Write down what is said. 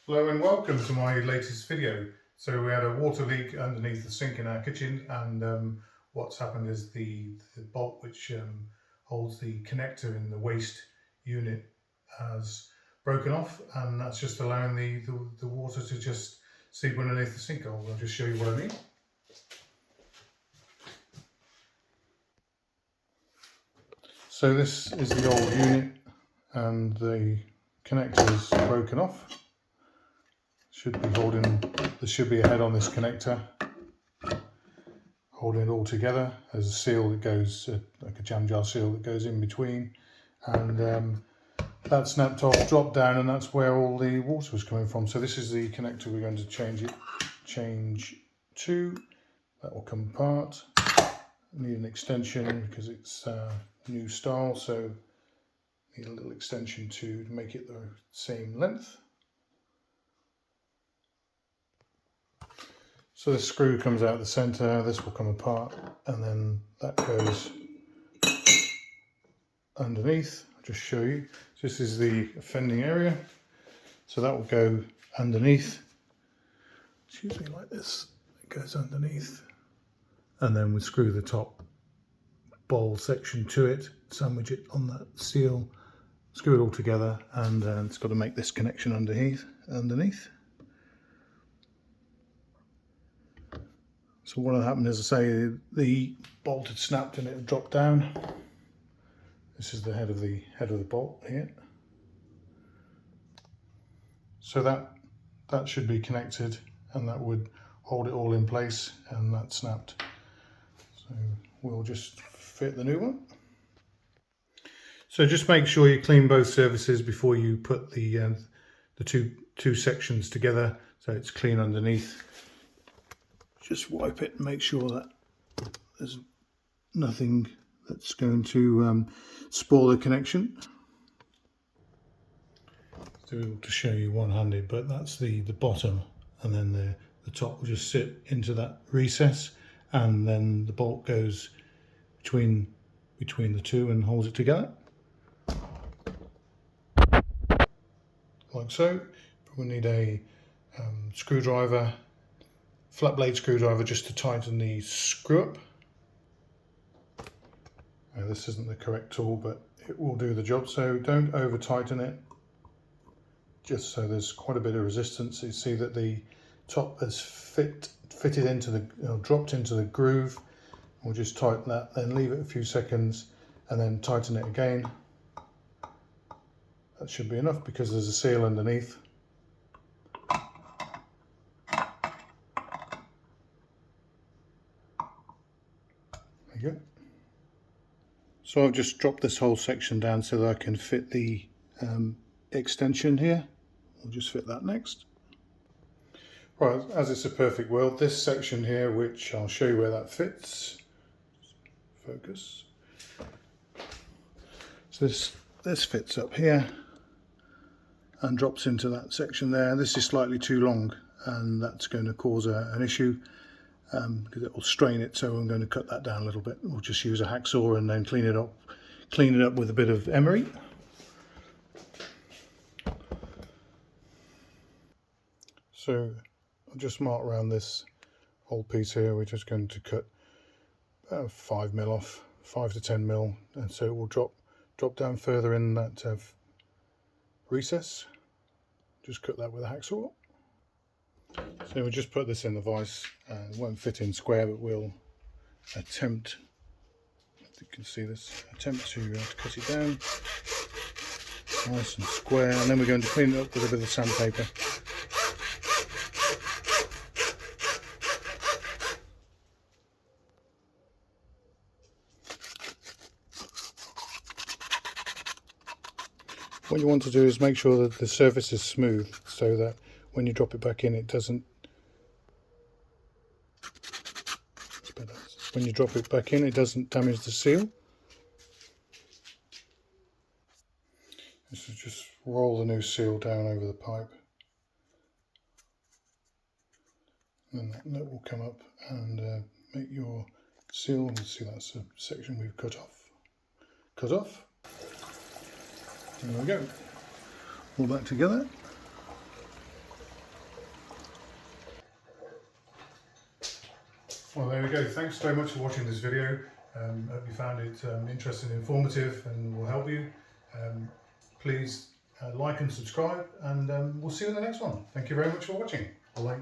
Hello and welcome to my latest video. So we had a water leak underneath the sink in our kitchen, and what's happened is the bolt which holds the connector in the waste unit has broken off, and that's just allowing the water to just seep underneath the sink. I'll just show you what I mean. So this is the old unit and the connector is broken off. There should be a head on this connector holding it all together. There's a seal that goes, like a jam jar seal that goes in between, and that snapped off, dropped down, and that's where all the water was coming from. So this is the connector we're going to change to. That will come apart. Need an extension because it's new style, so need a little extension to make it the same length. So the screw comes out the center, this will come apart, and then that goes underneath. I'll just show you. So this is the offending area. So that will go underneath. Excuse me, like this. It goes underneath. And then we screw the top bowl section to it, sandwich it on that seal, screw it all together, and it's got to make this connection underneath. So what had happened is, I say, the bolt had snapped and it had dropped down. This is the head of the bolt here. So that should be connected, and that would hold it all in place, and that snapped. So we'll just fit the new one. So just make sure you clean both surfaces before you put the two sections together, so it's clean underneath. Just wipe it and make sure that there's nothing that's going to spoil the connection. To show you one-handed, but that's the bottom, and then the top will just sit into that recess, and then the bolt goes between the two and holds it together, like so. We'll need a screwdriver, flat blade screwdriver, just to tighten the screw up. Now, this isn't the correct tool, but it will do the job, so don't over tighten it, just so there's quite a bit of resistance. You see that the top has fitted into the, dropped into the groove. We'll just tighten that, then leave it a few seconds, and then tighten it again. That should be enough because there's a seal underneath. There you go. So I've just dropped this whole section down so that I can fit the extension here. We'll just fit that next. Right, as it's a perfect world, this section here, which I'll show you where that fits. Focus. So this fits up here and drops into that section there. This is slightly too long, and that's going to cause an issue because it will strain it. So I'm going to cut that down a little bit. We'll just use a hacksaw and then clean it up with a bit of emery. So I'll just mark around this whole piece here. We're just going to cut 5 mil off, 5 to 10 mil, and so it will drop down further in that recess. Just cut that with a hacksaw. So we'll just put this in the vise. It won't fit in square, but we'll attempt, if you can see this, attempt to cut it down nice and square, and then we're going to clean it up with a bit of sandpaper. What you want to do is make sure that the surface is smooth, so that when you drop it back in, it doesn't. When you drop it back in, it doesn't damage the seal. So just roll the new seal down over the pipe, and that nut will come up and make your seal. You see that's the section we've cut off. There we go. All that together. Well, there we go. Thanks very much for watching this video. Hope you found it interesting, informative, and will help you. Please like and subscribe, and we'll see you in the next one. Thank you very much for watching. Bye.